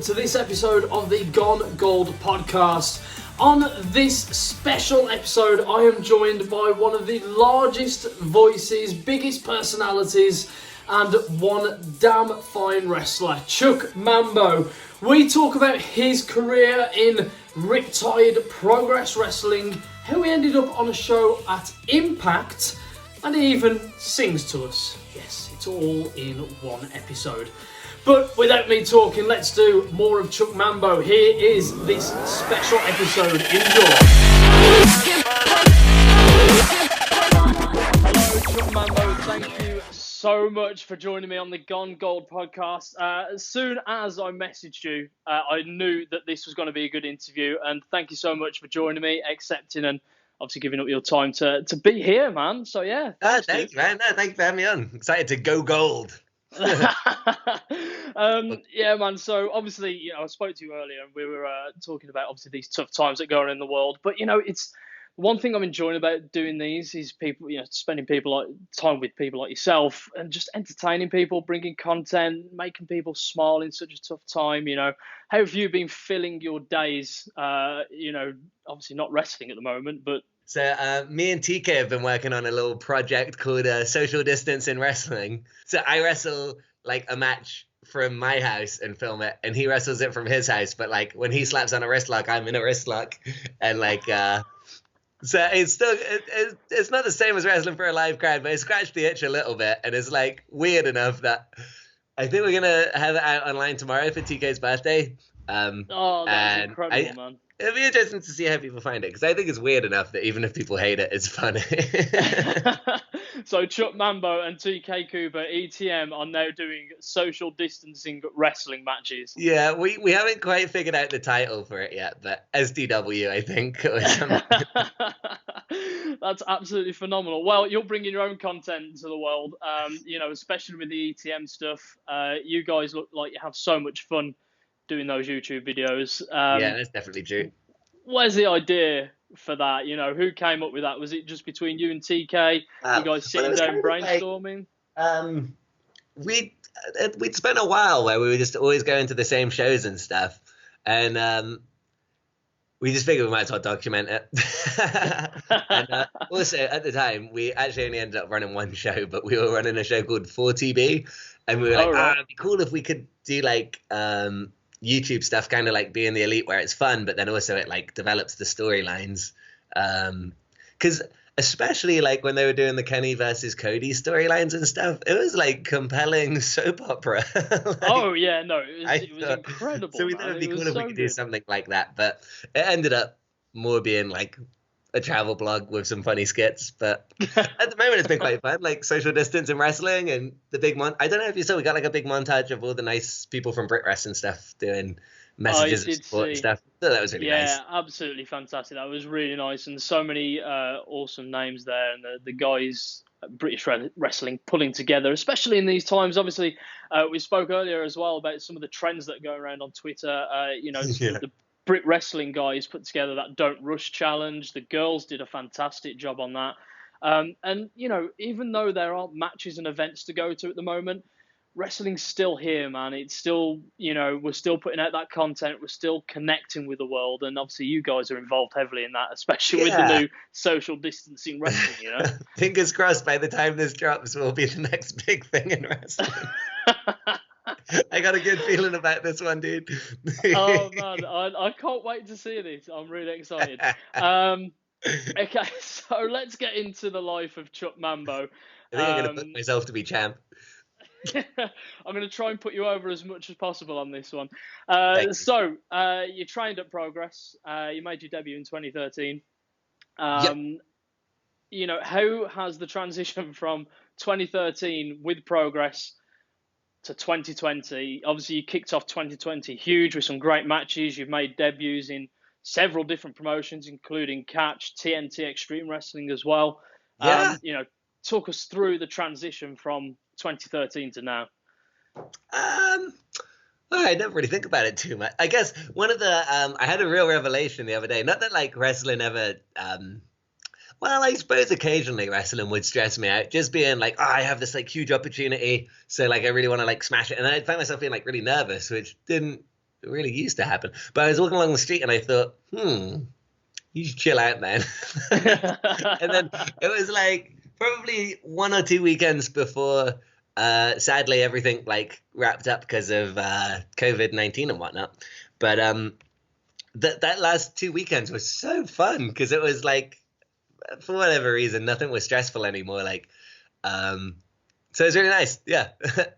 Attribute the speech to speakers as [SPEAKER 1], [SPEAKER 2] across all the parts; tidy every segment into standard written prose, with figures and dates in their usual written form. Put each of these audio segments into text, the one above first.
[SPEAKER 1] to this episode of the Gone Gold podcast. On this special episode, I am joined by one of the largest voices, biggest personalities, and one damn fine wrestler, Chuck Mambo. We talk about his career in Riptide Progress Wrestling, how he ended up on a show at Impact, and he even sings to us. Yes, it's all in one episode. But without me talking, let's do more of Chuck Mambo. Here is this special episode. Enjoy. Hello, Chuck Mambo. Thank you so much for joining me on the Gone Gold podcast. As soon as I messaged you, I knew that this was going to be a good interview. And thank you so much for joining me, accepting and obviously giving up your time to be here, man. So, yeah.
[SPEAKER 2] Thanks, man. No, thanks for having me on. Excited to go gold.
[SPEAKER 1] Yeah, man. So obviously, I spoke to you earlier, and we were talking about obviously these tough times that go on in the world. But it's one thing I'm enjoying about doing these is people, spending time with people like yourself, and just entertaining people, bringing content, making people smile in such a tough time. How have you been filling your days? Obviously not wrestling at the moment, but.
[SPEAKER 2] So me and TK have been working on a little project called Social Distance in Wrestling. So I wrestle like a match from my house and film it, and he wrestles it from his house. But like when he slaps on a wrist lock, I'm in a wrist lock, and so it's still it's not the same as wrestling for a live crowd, but it scratched the itch a little bit, and it's like weird enough that I think we're gonna have it out online tomorrow for TK's birthday.
[SPEAKER 1] That's incredible, man.
[SPEAKER 2] It'll be interesting to see how people find it, because I think it's weird enough that even if people hate it, it's funny.
[SPEAKER 1] So Chuck Mambo and TK Cooper, ETM, are now doing social distancing wrestling matches.
[SPEAKER 2] Yeah, we haven't quite figured out the title for it yet, but SDW, I think. Or something.
[SPEAKER 1] That's absolutely phenomenal. Well, you're bringing your own content to the world, especially with the ETM stuff. You guys look like you have so much fun doing those YouTube videos.
[SPEAKER 2] Yeah, that's definitely true.
[SPEAKER 1] Where's the idea for that? Who came up with that? Was it just between you and TK? You guys sitting down brainstorming?
[SPEAKER 2] We'd spent a while where we were just always going to the same shows and stuff, and we just figured we might as well document it. And also, at the time, we actually only ended up running one show, but we were running a show called 4TB, and we were like, it'd be cool if we could do like YouTube stuff, kind of like being the elite, where it's fun, but then also it like develops the storylines. Because especially like when they were doing the Kenny versus Cody storylines and stuff, it was like compelling soap opera.
[SPEAKER 1] It was incredible.
[SPEAKER 2] So we thought it'd be cool if we could do something like that, but it ended up more being like a travel blog with some funny skits. But at the moment it's been quite fun, like social distance in wrestling, and the big I don't know if you saw, we got like a big montage of all the nice people from Brit Wrestling stuff doing messages of support and stuff. So that was really nice.
[SPEAKER 1] Yeah, absolutely fantastic. That was really nice, and so many awesome names there, and the guys British wrestling pulling together, especially in these times. Obviously, we spoke earlier as well about some of the trends that go around on Twitter. The Brit Wrestling guys put together that Don't Rush challenge. The girls did a fantastic job on that. And even though there aren't matches and events to go to at the moment, wrestling's still here, man. It's still, we're still putting out that content. We're still connecting with the world. And obviously you guys are involved heavily in that, especially with the new social distancing wrestling,
[SPEAKER 2] Fingers crossed by the time this drops will be the next big thing in wrestling. I got a good feeling about this one, dude.
[SPEAKER 1] Oh, man. I can't wait to see this. I'm really excited. Okay, so let's get into the life of Chuck Mambo.
[SPEAKER 2] I think I'm going to put myself to be champ.
[SPEAKER 1] I'm going to try and put you over as much as possible on this one. You trained at Progress. You made your debut in 2013.
[SPEAKER 2] Yep.
[SPEAKER 1] How has the transition from 2013 with Progress to 2020? Obviously, you kicked off 2020 huge with some great matches. You've made debuts in several different promotions, including Catch, TNT Extreme Wrestling as well.
[SPEAKER 2] Yeah.
[SPEAKER 1] Talk us through the transition from 2013 to now.
[SPEAKER 2] I never really think about it too much. I guess one of the I had a real revelation the other day. Not that like wrestling ever well, I suppose occasionally wrestling would stress me out, just being like, I have this like huge opportunity, so like I really want to like smash it, and then I found myself being like really nervous, which didn't really used to happen. But I was walking along the street and I thought, you should chill out, man. And then it was like probably 1 or 2 weekends before, sadly, everything like wrapped up because of COVID-19 and whatnot. But that last 2 weekends was so fun because it was like, for whatever reason, nothing was stressful anymore. Like, so it was really nice. Yeah.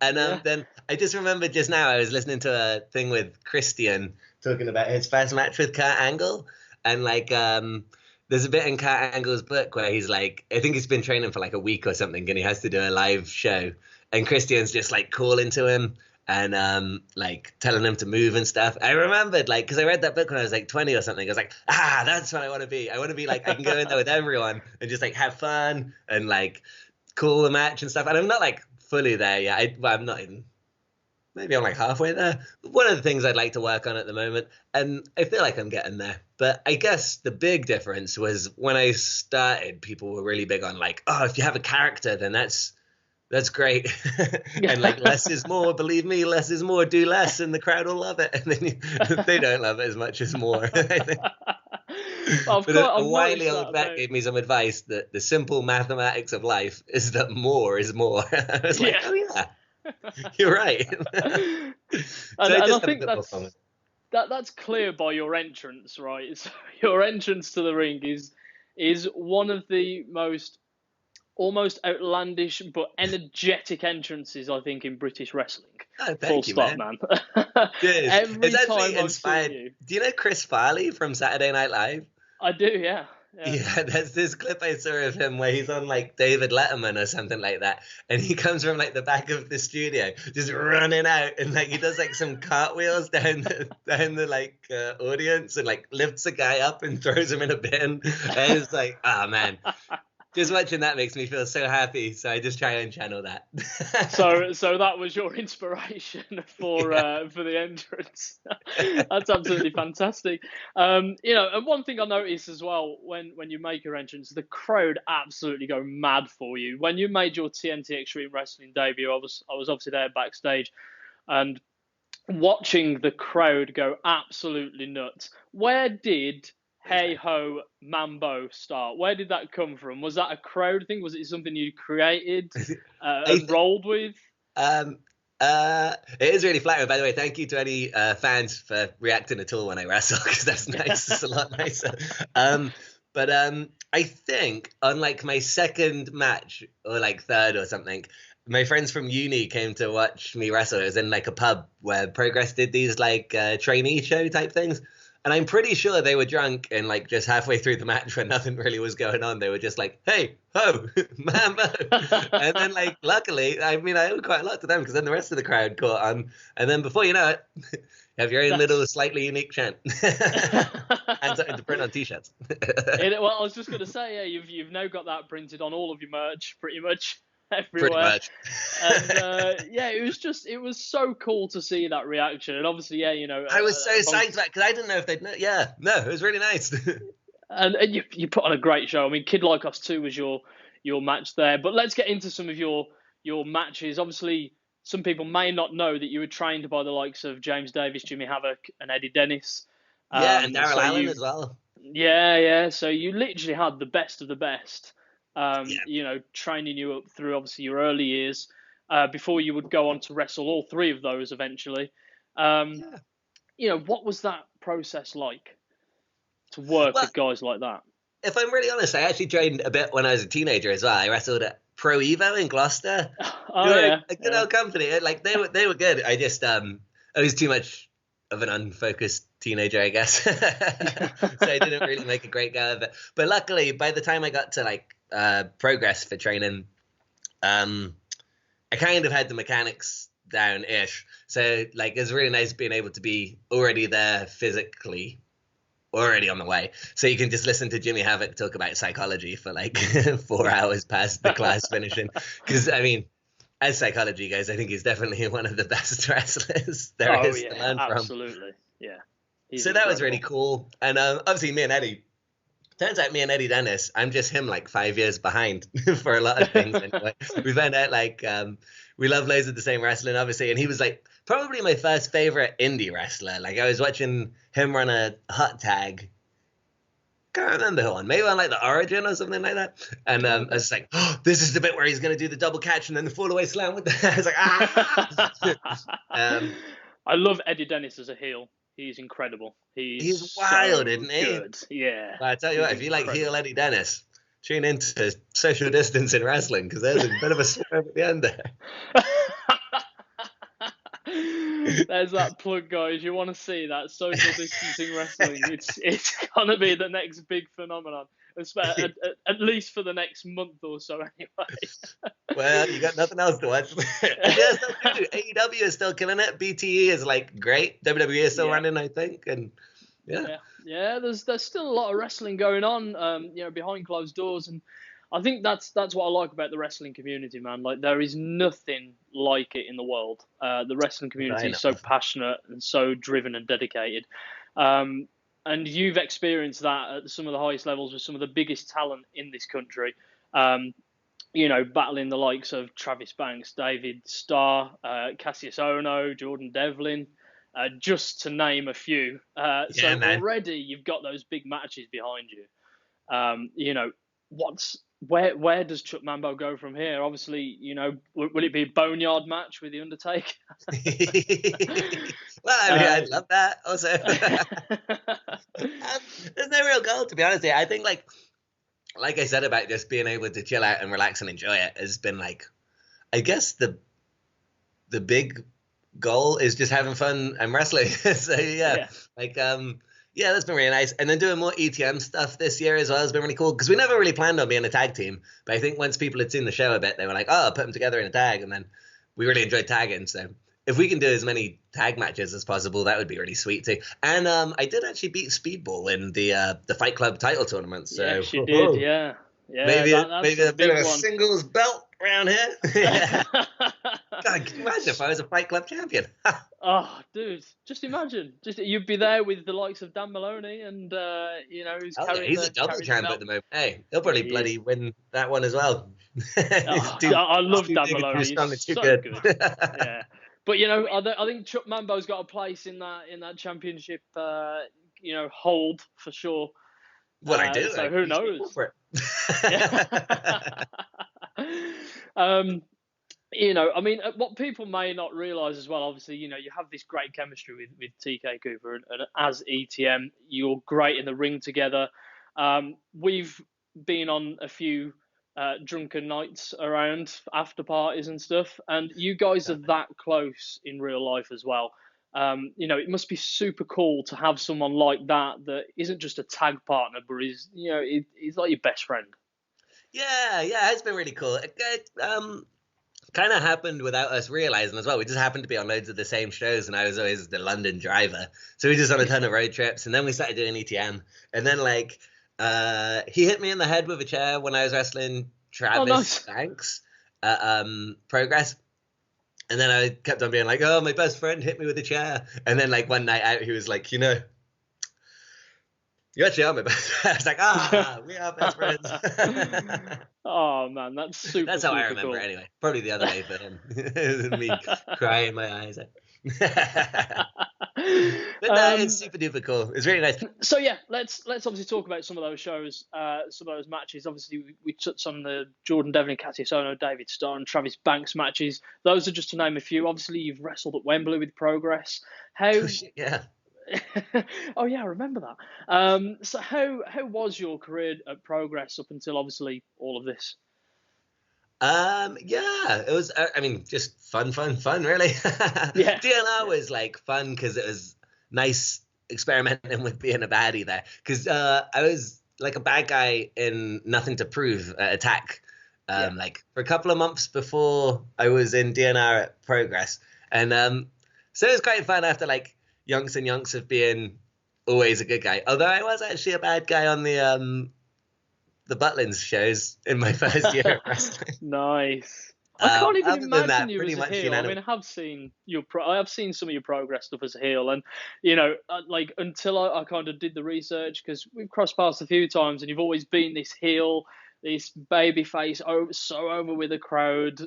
[SPEAKER 2] And then I just remember just now I was listening to a thing with Christian talking about his first match with Kurt Angle. And like, there's a bit in Kurt Angle's book where he's like, I think he's been training for like a week or something and he has to do a live show. And Christian's just like calling to him and like telling him to move and stuff. I remembered like, because I read that book when I was like 20 or something. I was like, that's what I want to be. I want to be like, I can go in there with everyone and just like have fun and like call the match and stuff. And I'm not like fully there yet. I'm not even, maybe I'm like halfway there. One of the things I'd like to work on at the moment, and I feel like I'm getting there. But I guess the big difference was when I started, people were really big on like, oh, if you have a character, then that's great. And like less is more, believe me, less is more, do less and the crowd will love it. And then they don't love it as much as more. I think. But a wily old vet gave me some advice that the simple mathematics of life is that more is more. I was like, oh yeah, you're right.
[SPEAKER 1] And I think that's clear by your entrance, right? So your entrance to the ring is one of the most almost outlandish but energetic entrances I think in British wrestling.
[SPEAKER 2] Oh, thank you, man.
[SPEAKER 1] Every
[SPEAKER 2] it's
[SPEAKER 1] time
[SPEAKER 2] actually inspired.
[SPEAKER 1] You.
[SPEAKER 2] Do you know Chris Farley from Saturday Night Live?
[SPEAKER 1] I do, yeah.
[SPEAKER 2] Yeah, there's this clip I saw of him where he's on like David Letterman or something like that, and he comes from like the back of the studio, just running out, and like he does like some cartwheels down the like audience, and like lifts a guy up and throws him in a bin, and it's like, oh man. Just watching that makes me feel so happy, so I just try and channel that.
[SPEAKER 1] So that was your inspiration for the entrance. That's absolutely fantastic. And one thing I noticed as well when you make your entrance, the crowd absolutely go mad for you. When you made your TNT Extreme Wrestling debut, I was obviously there backstage, and watching the crowd go absolutely nuts. Where did Hey Ho Mambo start? Where did that come from? Was that a crowd thing? Was it something you created and rolled with?
[SPEAKER 2] It is really flattering, by the way. Thank you to any fans for reacting at all when I wrestle, because that's nice. It's a lot nicer. But I think on like my second match or like third or something, my friends from uni came to watch me wrestle. It was in like a pub where Progress did these like trainee show type things. And I'm pretty sure they were drunk and like just halfway through the match when nothing really was going on, they were just like, hey, ho, Mambo. And then like, luckily, I mean, I owe quite a lot to them because then the rest of the crowd caught on. And then before you know it, you have your own little slightly unique chant and something to print on T-shirts.
[SPEAKER 1] Well, I was just going to say, yeah, you've now got that printed on all of your merch pretty much. Everywhere.
[SPEAKER 2] Pretty much.
[SPEAKER 1] And it was so cool to see that reaction. And obviously, I
[SPEAKER 2] was so psyched about it because I didn't know if they'd know. Yeah, no, it was really nice.
[SPEAKER 1] and you put on a great show. I mean, Kid Like Us 2 was your match there. But let's get into some of your matches. Obviously, some people may not know that you were trained by the likes of James Davis, Jimmy Havoc, and Eddie Dennis.
[SPEAKER 2] And Darryl Allen as well.
[SPEAKER 1] Yeah. So you literally had the best of the best. Training you up through obviously your early years before you would go on to wrestle all three of those eventually. What was that process like to work with guys like that?
[SPEAKER 2] If I'm really honest, I actually trained a bit when I was a teenager as well. I wrestled at Pro Evo in Gloucester. A good old company. Like they were good. I just I was too much of an unfocused teenager, I guess. So I didn't really make a great go of it. But luckily, by the time I got to like Progress for training, I kind of had the mechanics down-ish. So like it's really nice being able to be already there physically, already on the way. So you can just listen to Jimmy Havoc talk about psychology for like 4 hours past the class finishing. Because I mean, as psychology goes, I think he's definitely one of the best wrestlers there is to learn from.
[SPEAKER 1] Absolutely, yeah.
[SPEAKER 2] So that was really cool. And obviously me and Eddie Turns out me and Eddie Dennis, I'm just him like 5 years behind for a lot of things. Anyway, we found out like we love loads of the same wrestling, obviously, and he was like probably my first favorite indie wrestler. Like I was watching him run a hot tag. Can't remember who on, maybe on like the Origin or something like that. And I was just like, oh, this is the bit where he's gonna do the double catch and then the fall away slam with the. I was like,
[SPEAKER 1] I love Eddie Dennis as a heel. He's incredible. He's
[SPEAKER 2] he's wild,
[SPEAKER 1] so
[SPEAKER 2] isn't he?
[SPEAKER 1] good. Yeah.
[SPEAKER 2] But I tell you
[SPEAKER 1] He's
[SPEAKER 2] what, if you like
[SPEAKER 1] incredible.
[SPEAKER 2] heel Eddie Dennis, tune into social distance in wrestling because there's a bit of a swerve at the end there.
[SPEAKER 1] There's that plug, guys. You want to see that social distancing wrestling? It's gonna be the next big phenomenon, at least for the next month or so, anyway.
[SPEAKER 2] Well, you got nothing else to watch. Yeah, still do. AEW is still killing it. BTE is like great. WWE is still running, I think, and
[SPEAKER 1] yeah. There's still a lot of wrestling going on, behind closed doors, and I think that's what I like about the wrestling community, man. Like there is nothing like it in the world. The wrestling community is so passionate and so driven and dedicated. And you've experienced that at some of the highest levels with some of the biggest talent in this country. Battling the likes of Travis Banks, David Starr, Cassius Ohno, Jordan Devlin, just to name a few. So man. Already you've got those big matches behind you. Where does Chuck Mambo go from here? Obviously, will it be a boneyard match with the Undertaker?
[SPEAKER 2] Well, I mean, I'd love that. Also, there's no real goal, to be honest. I think, like I said about just being able to chill out and relax and enjoy it has been like, I guess the big goal is just having fun and wrestling. So that's been really nice. And then doing more ETM stuff this year as well has been really cool because we never really planned on being a tag team. But I think once people had seen the show a bit, they were like, oh, put them together in a tag. And then we really enjoyed tagging. So if we can do as many tag matches as possible, that would be really sweet too. And I did actually beat Speedball in the Fight Club title tournament. So
[SPEAKER 1] yes, you did, yeah.
[SPEAKER 2] Maybe a bit of a singles belt around here. God, can you imagine if I was a Fight Club champion?
[SPEAKER 1] Oh, dude, just imagine. You'd be there with the likes of Dan Maloney and, who's carrying
[SPEAKER 2] he's a double champ at the moment. Hey, he'll probably bloody win that one as well.
[SPEAKER 1] I love Dan Maloney. He's so good. Yeah. But, I think Chuck Mambo's got a place in that championship, hold for sure.
[SPEAKER 2] Well, I do.
[SPEAKER 1] So who knows? What people may not realise as well, obviously, you have this great chemistry with TK Cooper, and as ETM, you're great in the ring together. We've been on a few drunken nights around after parties and stuff, and you guys are that close in real life as well. It must be super cool to have someone like that isn't just a tag partner, but he's like your best friend.
[SPEAKER 2] Yeah, it's been really cool. It kind of happened without us realizing as well. We just happened to be on loads of the same shows, and I was always the London driver. So we just on a ton of road trips, and then we started doing ETM. And then he hit me in the head with a chair when I was wrestling Travis Banks at Progress. And then I kept on being like, oh, my best friend hit me with a chair. And then one night out, he was like, you actually are my best friend. I was like, we are best friends.
[SPEAKER 1] Oh, man, that's super
[SPEAKER 2] That's how
[SPEAKER 1] super
[SPEAKER 2] I remember
[SPEAKER 1] cool.
[SPEAKER 2] it anyway. Probably the other way for him. Me crying my eyes out. But no, it's super duper cool. It's really nice.
[SPEAKER 1] So yeah, let's obviously talk about some of those shows, some of those matches. Obviously, we touched on the Jordan Devlin, Cassius Ohno, David Starr, and Travis Banks matches. Those are just to name a few. Obviously, you've wrestled at Wembley with Progress.
[SPEAKER 2] Yeah.
[SPEAKER 1] Oh yeah, I remember that. So how was your career at Progress up until obviously all of this?
[SPEAKER 2] It was, just fun, really.
[SPEAKER 1] Yeah.
[SPEAKER 2] DNR was fun because it was nice experimenting with being a baddie there. Because I was a bad guy in Nothing to Prove at Attack, for a couple of months before I was in DNR at Progress. And so it was quite fun after yonks and yonks of being always a good guy. Although I was actually a bad guy on the Butlins shows in my first year of wrestling.
[SPEAKER 1] Nice. I can't even
[SPEAKER 2] Other than
[SPEAKER 1] imagine
[SPEAKER 2] that,
[SPEAKER 1] you
[SPEAKER 2] pretty
[SPEAKER 1] as a
[SPEAKER 2] much
[SPEAKER 1] heel. I
[SPEAKER 2] unanimous.
[SPEAKER 1] mean, I have seen some of your progress stuff as a heel, and like until I kind of did the research, because we've crossed paths a few times, and you've always been this heel, this baby face, so over with the crowd.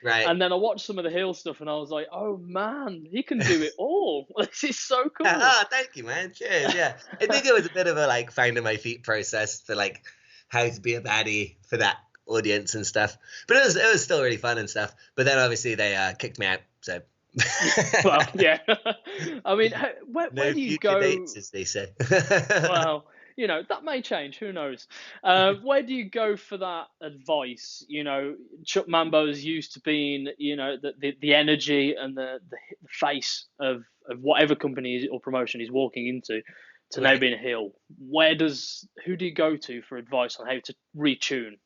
[SPEAKER 2] Right.
[SPEAKER 1] And then I watched some of the heel stuff, and I was like, oh man, he can do it all. This is so cool.
[SPEAKER 2] Oh, thank you, man. Cheers. Yeah. I think it was a bit of a like finding my feet process for like how to be a baddie for that audience and stuff. But it was still really fun and stuff. But then obviously they kicked me out. So
[SPEAKER 1] Well, yeah. I mean, where
[SPEAKER 2] no
[SPEAKER 1] do you
[SPEAKER 2] future
[SPEAKER 1] go?
[SPEAKER 2] dates, as they say.
[SPEAKER 1] Well, that may change. Who knows? Where do you go for that advice? Chuck Mambo's used to being, the energy and the face of whatever company or promotion he's walking into, to now
[SPEAKER 2] Right.
[SPEAKER 1] being a heel. Who do you go to for advice on how to retune?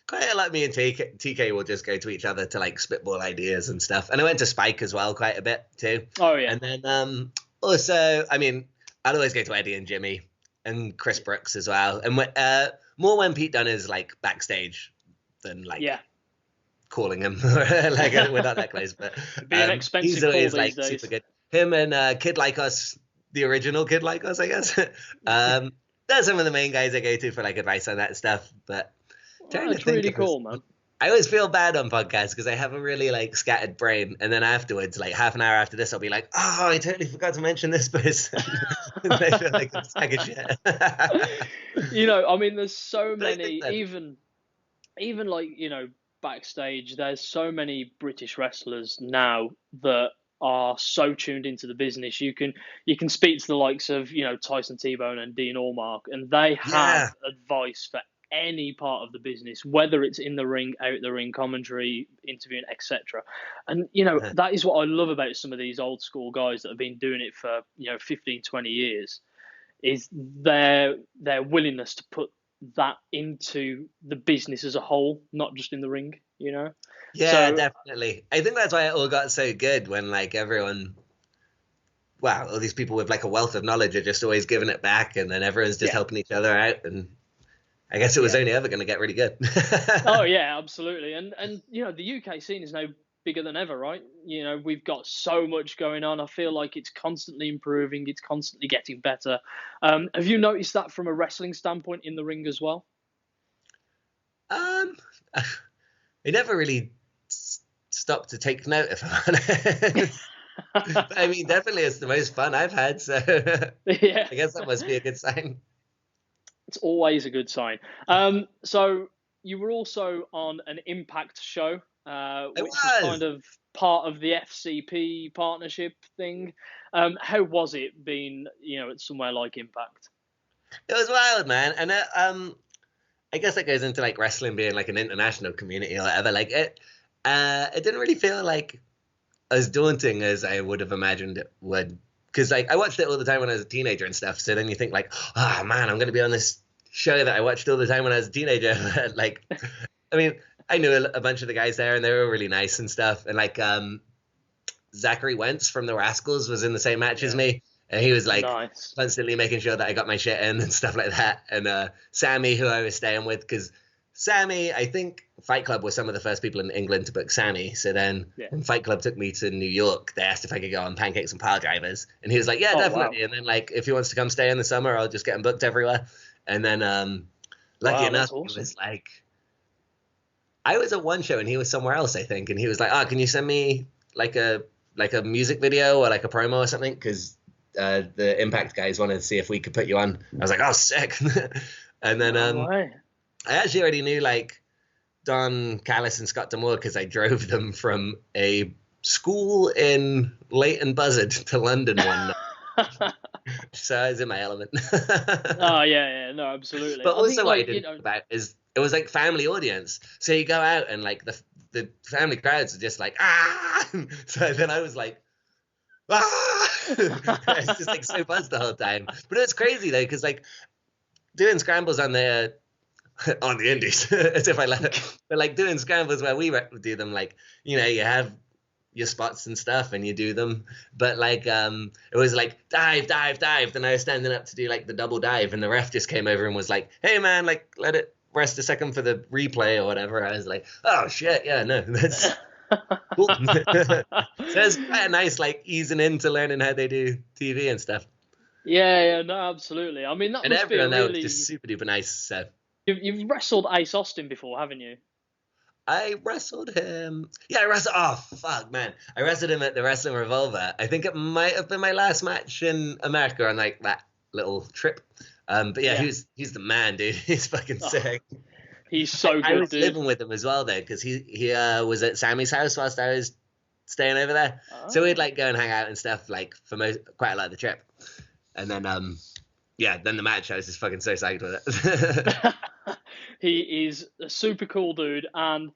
[SPEAKER 2] Quite a lot. Me and TK will just go to each other to like spitball ideas and stuff. And I went to Spike as well quite a bit too.
[SPEAKER 1] Oh yeah.
[SPEAKER 2] And then also, I mean, I'd always go to Eddie and Jimmy and Chris Brooks as well. And more when Pete Dunne is like backstage than like
[SPEAKER 1] Yeah.
[SPEAKER 2] calling him. Like we're not that close, but
[SPEAKER 1] It'd be an expensive
[SPEAKER 2] he's
[SPEAKER 1] call
[SPEAKER 2] always
[SPEAKER 1] these
[SPEAKER 2] like
[SPEAKER 1] days.
[SPEAKER 2] super good. Him and Kid Like Us, the original Kid Like Us, I guess. They're some of the main guys I go to for like advice on that stuff. But
[SPEAKER 1] That's really cool, man.
[SPEAKER 2] I always feel bad on podcasts because I have a really like scattered brain, and then afterwards, like half an hour after this, I'll be like, "Oh, I totally forgot to mention this person." And I feel like a sack of shit.
[SPEAKER 1] I mean, there's so
[SPEAKER 2] But I
[SPEAKER 1] many,
[SPEAKER 2] think that-
[SPEAKER 1] even like backstage. There's so many British wrestlers now that are so tuned into the business. You can speak to the likes of Tyson T-Bone and Dean Allmark, and they have advice for any part of the business, whether it's in the ring, out the ring, commentary, interviewing, etc. And that is what I love about some of these old school guys that have been doing it for 15, 20 years, is their willingness to put that into the business as a whole, not just in the ring.
[SPEAKER 2] Yeah,
[SPEAKER 1] So,
[SPEAKER 2] definitely. I think that's why it all got so good when like everyone, wow, all these people with like a wealth of knowledge are just always giving it back, and then everyone's just helping each other out, and I guess it was only ever going to get really good.
[SPEAKER 1] Oh yeah, absolutely. And the UK scene is now bigger than ever, right? We've got so much going on. I feel like it's constantly improving. It's constantly getting better. Have you noticed that from a wrestling standpoint in the ring as well?
[SPEAKER 2] I never really stopped to take note, if I'm honest. But, I mean, definitely it's the most fun I've had, so
[SPEAKER 1] Yeah.
[SPEAKER 2] I guess that must be a good sign.
[SPEAKER 1] It's always a good sign. So you were also on an Impact show, which was kind of part of the FCP partnership thing. How was it being, at somewhere like Impact?
[SPEAKER 2] It was wild, man. And I guess that goes into like wrestling being like an international community or whatever. Like it didn't really feel like as daunting as I would have imagined it would. Because like I watched it all the time when I was a teenager and stuff. So then you think like, oh man, I'm going to be on this show that I watched all the time when I was a teenager. Like, I mean, I knew a bunch of the guys there and they were really nice and stuff. And like Zachary Wentz from the Rascals was in the same match as me. And he was like constantly making sure that I got my shit in and stuff like that. And Sammy, who I was staying with, because Sammy, I think Fight Club was some of the first people in England to book Sammy. So then when Fight Club took me to New York, they asked if I could go on Pancakes and Pile Drivers. And he was like, yeah, definitely. Wow. And then like, if he wants to come stay in the summer, I'll just get him booked everywhere. And then lucky enough, awesome. He was like, I was at one show and he was somewhere else, I think. And he was like, oh, can you send me like a music video or like a promo or something? Because the Impact guys wanted to see if we could put you on. I was like, oh, sick. And then I actually already knew like Don Callis and Scott Demore because I drove them from a school in Leighton Buzzard to London one night. So I was in my element.
[SPEAKER 1] Oh yeah, no, absolutely.
[SPEAKER 2] But also what I didn't know about is it was like family audience. So you go out and like the family crowds are just like, ah. So then I was like, ah. It's just like so buzzed the whole time. But it's crazy though, because like doing scrambles on the indies, as if I let it, but like doing scrambles where we do them, like, you have your spots and stuff and you do them, but like it was like dive, then I was standing up to do like the double dive and the ref just came over and was like, hey man, like let it pressed a second for the replay or whatever, I was like, oh shit, yeah, no, that's cool. So it's quite a nice like easing into learning how they do TV and stuff.
[SPEAKER 1] Yeah, no, absolutely. I mean, that
[SPEAKER 2] And
[SPEAKER 1] must be a
[SPEAKER 2] everyone there was
[SPEAKER 1] really.
[SPEAKER 2] just super duper nice. So
[SPEAKER 1] You've wrestled Ace Austin before, haven't you?
[SPEAKER 2] I wrestled him. Yeah, I wrestled. Oh fuck, man! I wrestled him at the Wrestling Revolver. I think it might have been my last match in America on like that little trip. But yeah, he's the man, dude. He's fucking sick.
[SPEAKER 1] He's so good,
[SPEAKER 2] I was
[SPEAKER 1] dude.
[SPEAKER 2] living with him as well though, because he was at Sammy's house whilst I was staying over there.
[SPEAKER 1] Oh.
[SPEAKER 2] So we'd like go and hang out and stuff like for quite a lot of the trip. And then then the match, I was just fucking so psyched with it.
[SPEAKER 1] He is a super cool dude, and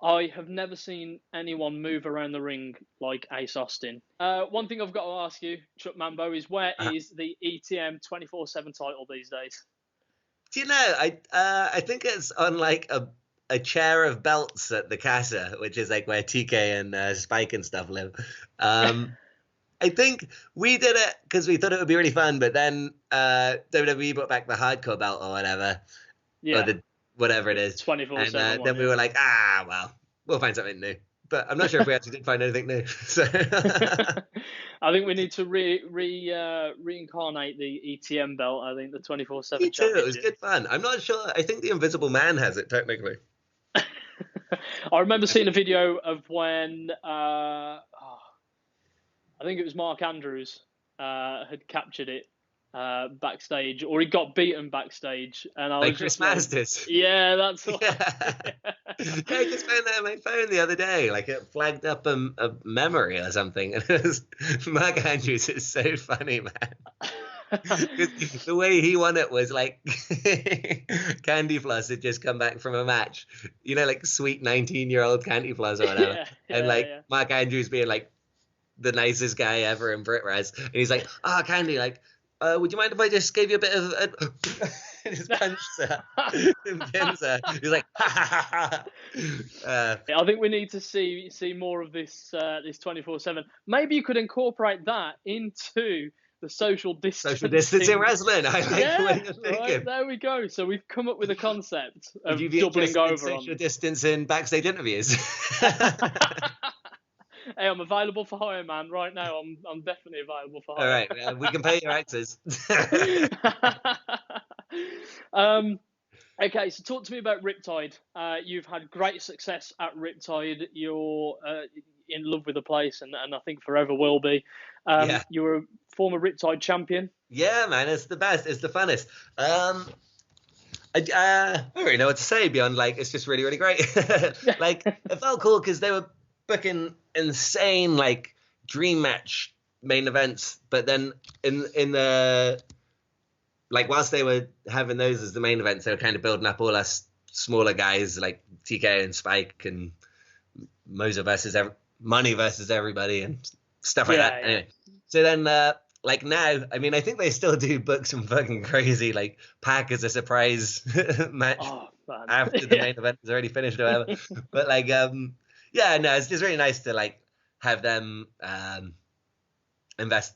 [SPEAKER 1] I have never seen anyone move around the ring like Ace Austin. One thing I've got to ask you, Chuck Mambo, is where is the ETM 24/7 title these days?
[SPEAKER 2] Do you know, I think it's on like a chair of belts at the Casa, which is like where TK and Spike and stuff live. I think we did it because we thought it would be really fun, but then WWE brought back the hardcore belt or whatever.
[SPEAKER 1] Yeah.
[SPEAKER 2] Or whatever it is.
[SPEAKER 1] 24/7.
[SPEAKER 2] And then we were like, well, we'll find something new. But I'm not sure if we actually did find anything new. So
[SPEAKER 1] I think we need to reincarnate the ETM belt. I think the 24/7.
[SPEAKER 2] Me too. It was good fun. I'm not sure. I think the Invisible Man has it technically.
[SPEAKER 1] I remember seeing a video of when I think it was Mark Andrews had captured it backstage, or he got beaten backstage, and I was
[SPEAKER 2] Chris
[SPEAKER 1] just
[SPEAKER 2] Masters.
[SPEAKER 1] yeah, that's what.
[SPEAKER 2] Yeah. I just found that on my phone the other day. Like it flagged up a memory or something, and it was Mark Andrews is so funny, man. The way he won it was like Candy Floss had just come back from a match, like sweet 19-year-old Candy Floss or whatever, and Mark Andrews being like the nicest guy ever in Brit Res, and he's like, Candy, like, would you mind if I just gave you a bit of just punched her and pins her. He's like, ha.
[SPEAKER 1] I think we need to see more of this 24/7. Maybe you could incorporate that into the social distancing
[SPEAKER 2] wrestling. I like what you're thinking.
[SPEAKER 1] Right, there we go. So we've come up with a concept of
[SPEAKER 2] Would you be
[SPEAKER 1] doubling over
[SPEAKER 2] social distancing backstage interviews?
[SPEAKER 1] Hey, I'm available for hire, man. Right now, I'm definitely available for hire.
[SPEAKER 2] All right, we can pay your actors.
[SPEAKER 1] Okay, so talk to me about Riptide. You've had great success at Riptide. You're in love with the place, and I think forever will be. You were a former Riptide champion.
[SPEAKER 2] Yeah, man, it's the best. It's the funnest. I don't really know what to say beyond like it's just really, really great. Like it felt cool because they were booking insane like dream match main events, but then in the like whilst they were having those as the main events, they were kind of building up all us smaller guys like TK and Spike and Moser versus Money versus everybody and stuff like that. Anyway, so then like now, I mean, I think they still do book some fucking crazy like Pac as a surprise match after the main event is already finished or whatever. But like yeah, no, it's just really nice to like have them invest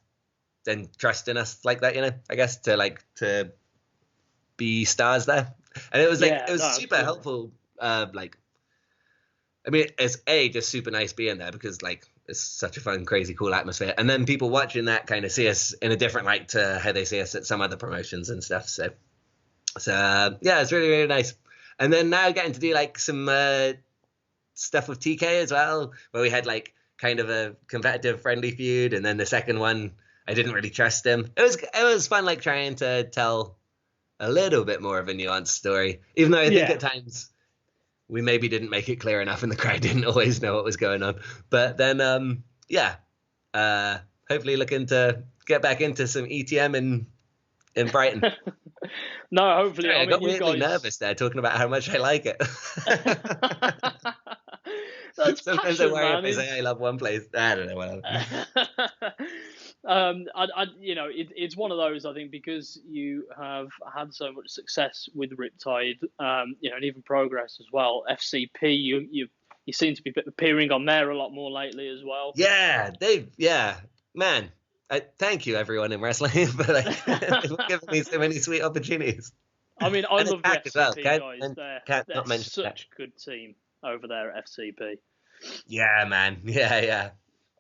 [SPEAKER 2] and trust in us like that, I guess to be stars there. And it was like it was super helpful. Like, I mean, it's just super nice being there because like it's such a fun, crazy, cool atmosphere. And then people watching that kind of see us in a different light to how they see us at some other promotions and stuff. So yeah, it's really, really nice. And then now getting to do like some stuff with TK as well, where we had like kind of a competitive friendly feud, and then the second one I didn't really trust him. It was fun like trying to tell a little bit more of a nuanced story, even though I think at times we maybe didn't make it clear enough and the crowd didn't always know what was going on. But then hopefully looking to get back into some ETM in Brighton.
[SPEAKER 1] No, hopefully.
[SPEAKER 2] Sorry, I got weirdly nervous there talking about how much I like it.
[SPEAKER 1] That's
[SPEAKER 2] sometimes
[SPEAKER 1] passion,
[SPEAKER 2] I worry
[SPEAKER 1] man.
[SPEAKER 2] if I say I love one place. I don't know, whatever.
[SPEAKER 1] It's one of those, I think, because you have had so much success with Riptide, and even Progress as well. FCP, you seem to be appearing on there a lot more lately as well.
[SPEAKER 2] Yeah, man. Thank you, everyone in wrestling, for giving me so many sweet opportunities.
[SPEAKER 1] I mean, I
[SPEAKER 2] And
[SPEAKER 1] love the
[SPEAKER 2] Attack as well.
[SPEAKER 1] FCP guys.
[SPEAKER 2] Can't
[SPEAKER 1] They're
[SPEAKER 2] not mention Attack.
[SPEAKER 1] such a good team over there at FCP.
[SPEAKER 2] Yeah, man. Yeah.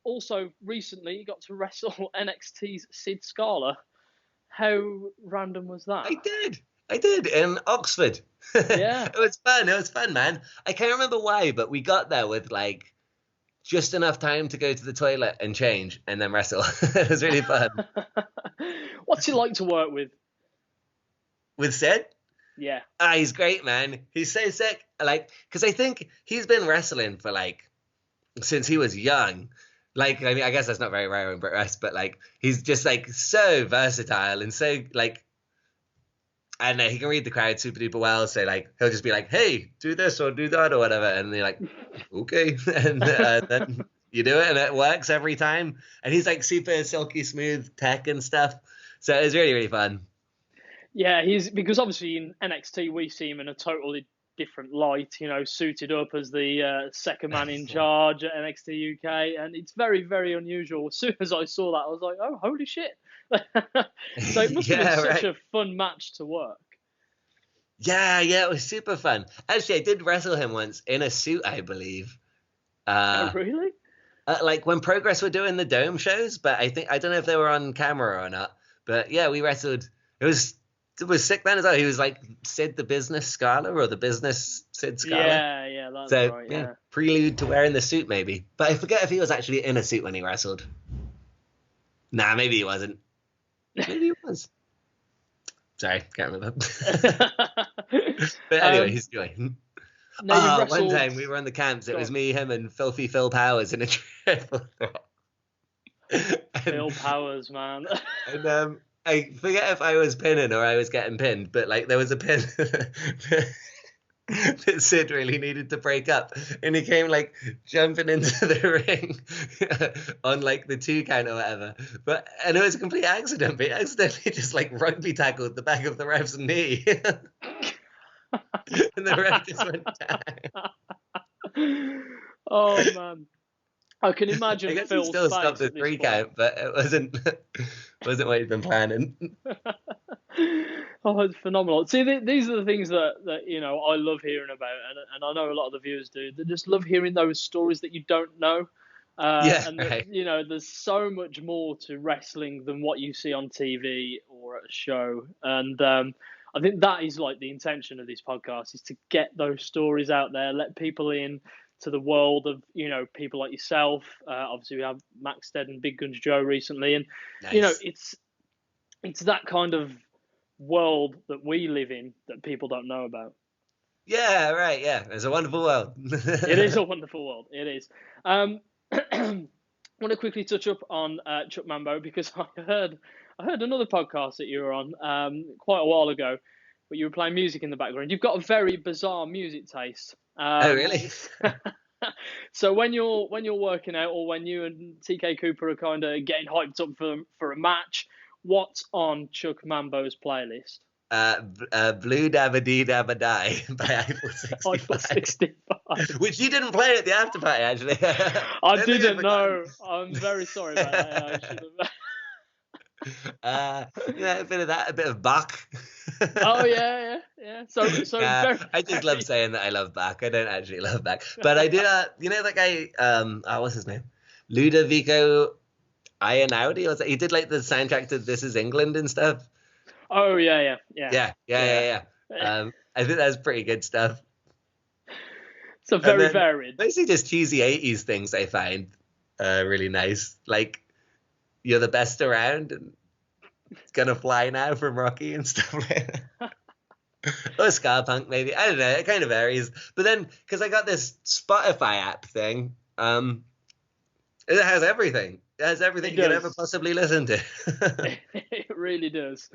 [SPEAKER 1] Also, recently you got to wrestle NXT's Sid Scala. How random was that?
[SPEAKER 2] I did in Oxford.
[SPEAKER 1] Yeah.
[SPEAKER 2] It was fun. It was fun, man. I can't remember why, but we got there with like just enough time to go to the toilet and change and then wrestle. It was really fun.
[SPEAKER 1] What's he like to work with?
[SPEAKER 2] With Sid?
[SPEAKER 1] Yeah.
[SPEAKER 2] He's great, man. He's so sick. Like, because I think he's been wrestling for like since he was young. Like, I mean, I guess that's not very rare in Brit Wrest, but like, he's just like so versatile and so like, I don't know, he can read the crowd super duper well. So like, he'll just be like, "Hey, do this or do that or whatever," and they're like, "Okay," and then you do it, and it works every time. And he's like super silky smooth tech and stuff. So it was really really fun.
[SPEAKER 1] Yeah, because obviously in NXT we see him in a totally different light, suited up as the second man in charge at NXT UK, and it's very, very unusual. As soon as I saw that, I was like, "Oh, holy shit!" So it must have been such a fun match to work.
[SPEAKER 2] Yeah, it was super fun. Actually, I did wrestle him once in a suit, I believe.
[SPEAKER 1] Oh, really?
[SPEAKER 2] Like when Progress were doing the Dome shows, but I don't know if they were on camera or not. But yeah, we wrestled. It was sick then as well. He was like Sid the Business Scala or the Business Sid Scala.
[SPEAKER 1] Yeah, that's right. Yeah,
[SPEAKER 2] prelude to wearing the suit maybe. But I forget if he was actually in a suit when he wrestled. Nah, maybe he wasn't. Maybe he was. Sorry, can't remember. But anyway, he's doing. One time we were on the camps. It was me, him, and Filthy Phil Powers in a triple threat.
[SPEAKER 1] Phil Powers, man.
[SPEAKER 2] And I forget if I was pinning or I was getting pinned, but like there was a pin that Sid really needed to break up, and he came like jumping into the ring on like the 2 count or whatever. And it was a complete accident, but he accidentally just like rugby tackled the back of the ref's knee. And the ref just went down.
[SPEAKER 1] Oh man. I can imagine.
[SPEAKER 2] I guess
[SPEAKER 1] Phil's
[SPEAKER 2] he still
[SPEAKER 1] face
[SPEAKER 2] stopped the 3 count, but it wasn't what he'd been planning.
[SPEAKER 1] Oh, it's phenomenal. See, these are the things that I love hearing about, and I know a lot of the viewers do. They just love hearing those stories that you don't know.
[SPEAKER 2] Right.
[SPEAKER 1] There's so much more to wrestling than what you see on TV or at a show, and I think that is like the intention of this podcast, is to get those stories out there, let people in to the world of people like yourself. Obviously, we have Max Stead and Big Guns Joe recently, and
[SPEAKER 2] Nice.
[SPEAKER 1] it's that kind of world that we live in that people don't know about.
[SPEAKER 2] Yeah, right. Yeah, it's a wonderful world.
[SPEAKER 1] It is a wonderful world. It is. I want to quickly touch up on Chuck Mambo, because I heard another podcast that you were on quite a while ago, but you were playing music in the background. You've got a very bizarre music taste.
[SPEAKER 2] Oh, really?
[SPEAKER 1] So when you're working out, or when you and TK Cooper are kind of getting hyped up for a match, what's on Chuck Mambo's playlist?
[SPEAKER 2] Blue Dabba Dee Dabba Die by Eiffel 65.
[SPEAKER 1] Eiffel 65.
[SPEAKER 2] Which you didn't play at the after party, actually.
[SPEAKER 1] I didn't know. I'm very sorry about that. I should have.
[SPEAKER 2] A bit of that, a bit of Bach.
[SPEAKER 1] Oh yeah. So
[SPEAKER 2] I just love saying that I love Bach. I don't actually love Bach, but I do. That guy. What's his name? Ludovico Einaudi. Was it? He did like the soundtrack to This Is England and stuff.
[SPEAKER 1] Oh yeah.
[SPEAKER 2] I think that's pretty good stuff.
[SPEAKER 1] So very varied.
[SPEAKER 2] Mostly just cheesy 80s things I find really nice. Like You're the Best Around and It's Gonna Fly Now from Rocky and stuff like that. Or ska punk maybe. I don't know. It kind of varies. But then, because I got this Spotify app thing, it has everything. It has everything you could ever possibly listen to.
[SPEAKER 1] It really does.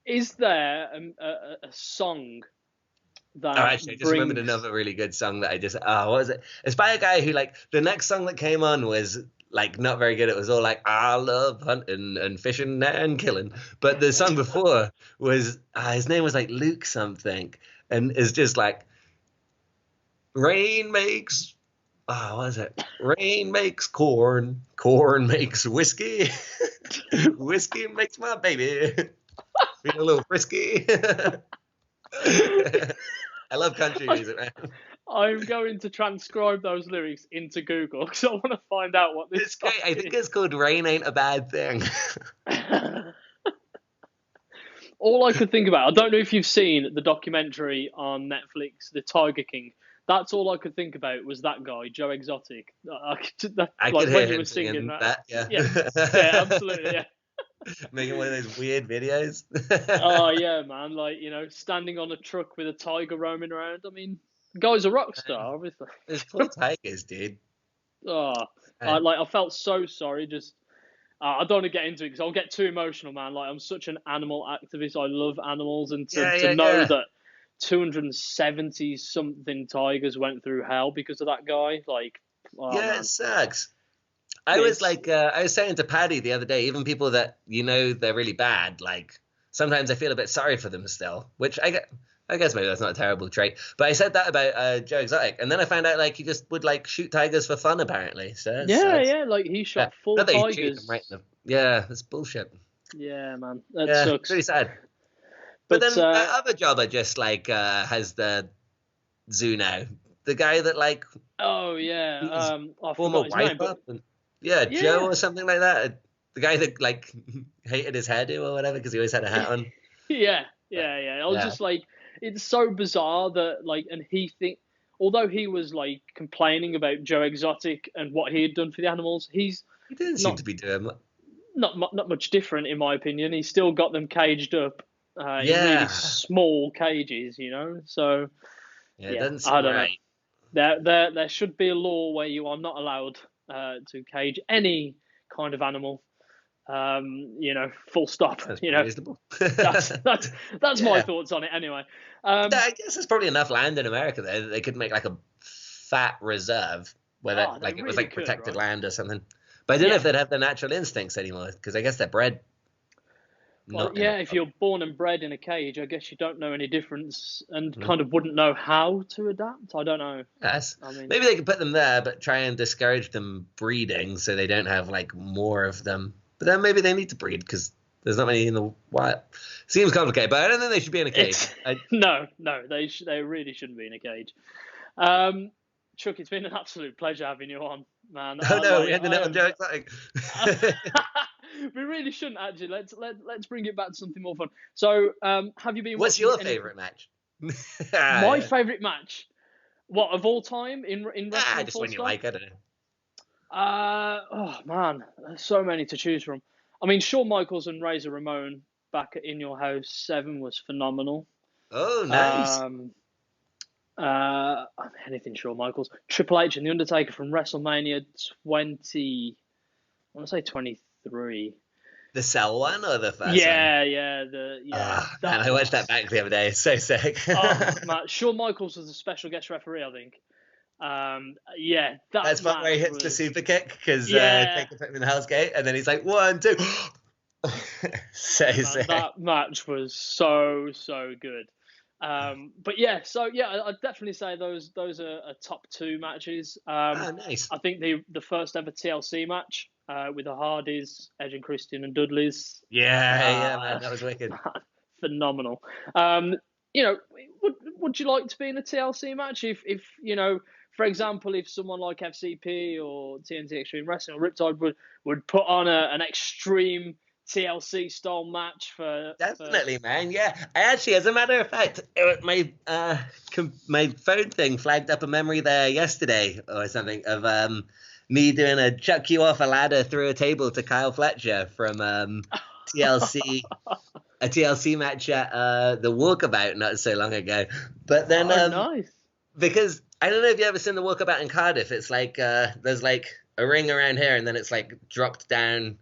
[SPEAKER 1] Is there a song that
[SPEAKER 2] actually, I just remembered another really good song that I just... what was it? It's by a guy who, like, the next song that came on was, like, not very good. It was all like, I love hunting and fishing and killing. But the song before was... his name was, like, Luke something. And it's just like... Rain makes... what is it? Rain makes corn. Corn makes whiskey. Whiskey makes my baby. Being a little frisky. I love country music, man.
[SPEAKER 1] I'm going to transcribe those lyrics into Google because I want to find out what this
[SPEAKER 2] It's great. I think
[SPEAKER 1] is.
[SPEAKER 2] it's called Rain Ain't a Bad Thing.
[SPEAKER 1] All I could think about, I don't know if you've seen the documentary on Netflix, The Tiger King. That's all I could think about was that guy, Joe Exotic.
[SPEAKER 2] I
[SPEAKER 1] Like
[SPEAKER 2] could hear
[SPEAKER 1] when you
[SPEAKER 2] him
[SPEAKER 1] were singing
[SPEAKER 2] singing that, yeah.
[SPEAKER 1] Yeah, yeah, absolutely, yeah.
[SPEAKER 2] Making one of those weird videos.
[SPEAKER 1] Oh yeah, man. Like, standing on a truck with a tiger roaming around. I mean, the guy's a rock star, obviously.
[SPEAKER 2] Those poor tigers, dude.
[SPEAKER 1] Oh, I felt so sorry. Just I don't want to get into it because I'll get too emotional, man. Like I'm such an animal activist. I love animals, and to know that 270 something tigers went through hell because of that guy, like, oh,
[SPEAKER 2] Yeah,
[SPEAKER 1] man.
[SPEAKER 2] it sucks. I was saying to Paddy the other day, even people that they're really bad, like sometimes I feel a bit sorry for them still, which I guess maybe that's not a terrible trait. But I said that about Joe Exotic, and then I found out like he just would like shoot tigers for fun apparently. So
[SPEAKER 1] Yeah, like he shot 4 tigers.
[SPEAKER 2] Yeah, that's bullshit.
[SPEAKER 1] Yeah, man, that sucks.
[SPEAKER 2] It's really sad. But then that other jobber just like has the zoo now. The guy that like
[SPEAKER 1] I
[SPEAKER 2] former
[SPEAKER 1] forgot his name,
[SPEAKER 2] wiper.
[SPEAKER 1] but
[SPEAKER 2] Joe or something like that. The guy that like hated his hairdo or whatever because he always had a hat on.
[SPEAKER 1] yeah. I was just like, it's so bizarre that like, and although he was like complaining about Joe Exotic and what he had done for the animals, he
[SPEAKER 2] didn't seem to be doing
[SPEAKER 1] not much different in my opinion. He still got them caged up in really small cages, So
[SPEAKER 2] it doesn't seem
[SPEAKER 1] I don't
[SPEAKER 2] right.
[SPEAKER 1] know. There should be a law where you are not allowed to cage any kind of animal. Full stop.
[SPEAKER 2] That's reasonable.
[SPEAKER 1] that's my thoughts on it anyway.
[SPEAKER 2] I guess there's probably enough land in America there that they could make like a fat reserve where it was like protected land or something. But I don't know if they'd have the natural instincts anymore because I guess they're bred.
[SPEAKER 1] If you're born and bred in a cage, I guess you don't know any difference and kind of wouldn't know how to adapt. I don't know.
[SPEAKER 2] Yes. Maybe they could put them there, but try and discourage them breeding so they don't have like more of them. But then maybe they need to breed because there's not many in the wild. Seems complicated, but I don't think they should be in a cage.
[SPEAKER 1] No, they really shouldn't be in a cage. Chuck, it's been an absolute pleasure having you on, man.
[SPEAKER 2] We ended up on Joe Exotic.
[SPEAKER 1] We really shouldn't actually. Let's bring it back to something more fun. So, have you been?
[SPEAKER 2] What's your favorite match?
[SPEAKER 1] My favorite match, what of all time in wrestling?
[SPEAKER 2] Just when you like, I don't know.
[SPEAKER 1] Oh man, there's so many to choose from. I mean, Shawn Michaels and Razor Ramon back at In Your House 7 was phenomenal.
[SPEAKER 2] Oh, nice.
[SPEAKER 1] Anything Shawn Michaels, Triple H and The Undertaker from WrestleMania 20. I want to say 23.
[SPEAKER 2] The Cell one or the first one?
[SPEAKER 1] Yeah.
[SPEAKER 2] Man, I watched that back the other day. It's so sick.
[SPEAKER 1] Man, Shawn Michaels was a special guest referee, I think.
[SPEAKER 2] That's fun where he hits the super kick because Taker put him in the Hell's Gate, and then he's like 1, 2. Sick.
[SPEAKER 1] That match was so good. I'd definitely say those are top 2 matches.
[SPEAKER 2] Nice.
[SPEAKER 1] I think the first ever TLC match with the Hardys, Edge and Christian and Dudley's.
[SPEAKER 2] Man, that was wicked.
[SPEAKER 1] Phenomenal. Would you like to be in a TLC match if for example, if someone like FCP or TNT Extreme Wrestling or Riptide would put on an extreme TLC style match for
[SPEAKER 2] definitely, man. Yeah, I actually, as a matter of fact, my phone thing flagged up a memory there yesterday or something of me doing a chuck you off a ladder through a table to Kyle Fletcher from TLC. A TLC match at the Walkabout not so long ago, but then
[SPEAKER 1] nice.
[SPEAKER 2] Because I don't know if you ever seen the Walkabout in Cardiff. It's like there's like a ring around here, and then it's like dropped down.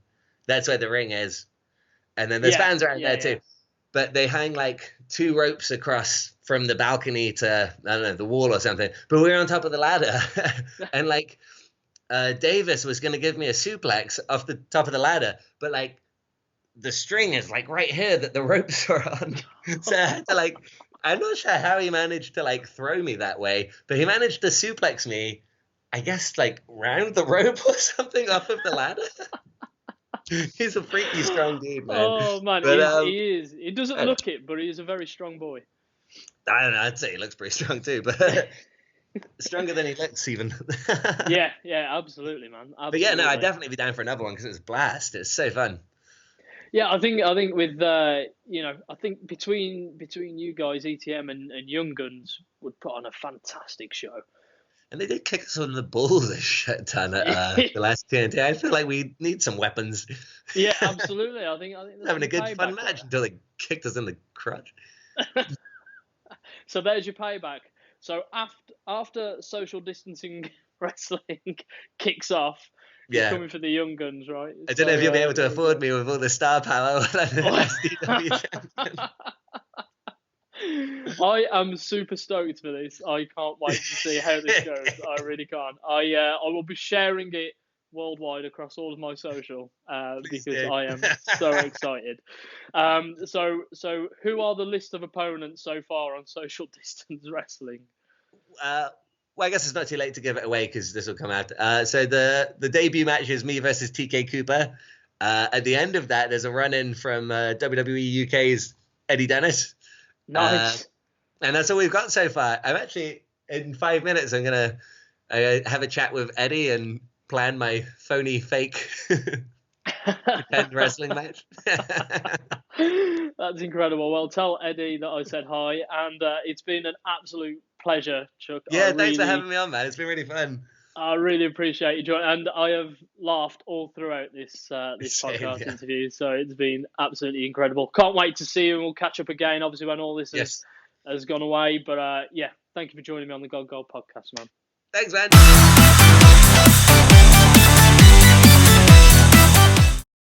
[SPEAKER 2] That's where the ring is, and then there's fans around there too. But they hang like 2 ropes across from the balcony to I don't know the wall or something. But we were on top of the ladder, and like Davis was going to give me a suplex off the top of the ladder, but like the string is like right here that the ropes are on. So I had to like, I'm not sure how he managed to like throw me that way, but he managed to suplex me, I guess like round the rope or something off of the ladder. He's a freaky strong dude, man.
[SPEAKER 1] Oh man,
[SPEAKER 2] But
[SPEAKER 1] he is. He doesn't look it, but he is a very strong boy.
[SPEAKER 2] I don't know. I'd say he looks pretty strong too, but stronger than he looks even.
[SPEAKER 1] Yeah, absolutely, man. Absolutely.
[SPEAKER 2] But yeah, no, I'd definitely be down for another one because it was a blast. It's so fun.
[SPEAKER 1] Yeah, I think with I think between you guys, ETM and Young Guns would put on a fantastic show.
[SPEAKER 2] And they did kick us on the balls a shit ton at the last TNT. I feel like we need some weapons.
[SPEAKER 1] Yeah, absolutely. I think
[SPEAKER 2] having a good fun match until they kicked us in the crotch.
[SPEAKER 1] So there's your payback. So after social distancing wrestling kicks off, you're coming for the Young Guns, right?
[SPEAKER 2] I don't know if you'll be able to afford me with all the star power.
[SPEAKER 1] I am super stoked for this. I can't wait to see how this goes. I really can't. I will be sharing it worldwide across all of my social because I am so excited. So who are the list of opponents so far on social distance wrestling?
[SPEAKER 2] Well, I guess it's not too late to give it away because this will come out. So the debut match is me versus TK Cooper. At the end of that, there's a run-in from WWE UK's Eddie Dennis.
[SPEAKER 1] Nice.
[SPEAKER 2] And that's all we've got so far. I'm actually, in 5 minutes, I'm going to have a chat with Eddie and plan my phony, fake pretend wrestling match.
[SPEAKER 1] That's incredible. Well, tell Eddie that I said hi, and it's been an absolute pleasure, Chuck.
[SPEAKER 2] Yeah, thanks for having me on, man. It's been really fun.
[SPEAKER 1] I really appreciate you joining, and I have laughed all throughout this podcast interview, so it's been absolutely incredible. Can't wait to see you, and we'll catch up again, obviously, when all this has gone away. But thank you for joining me on the God Gold podcast, man.
[SPEAKER 2] Thanks, man.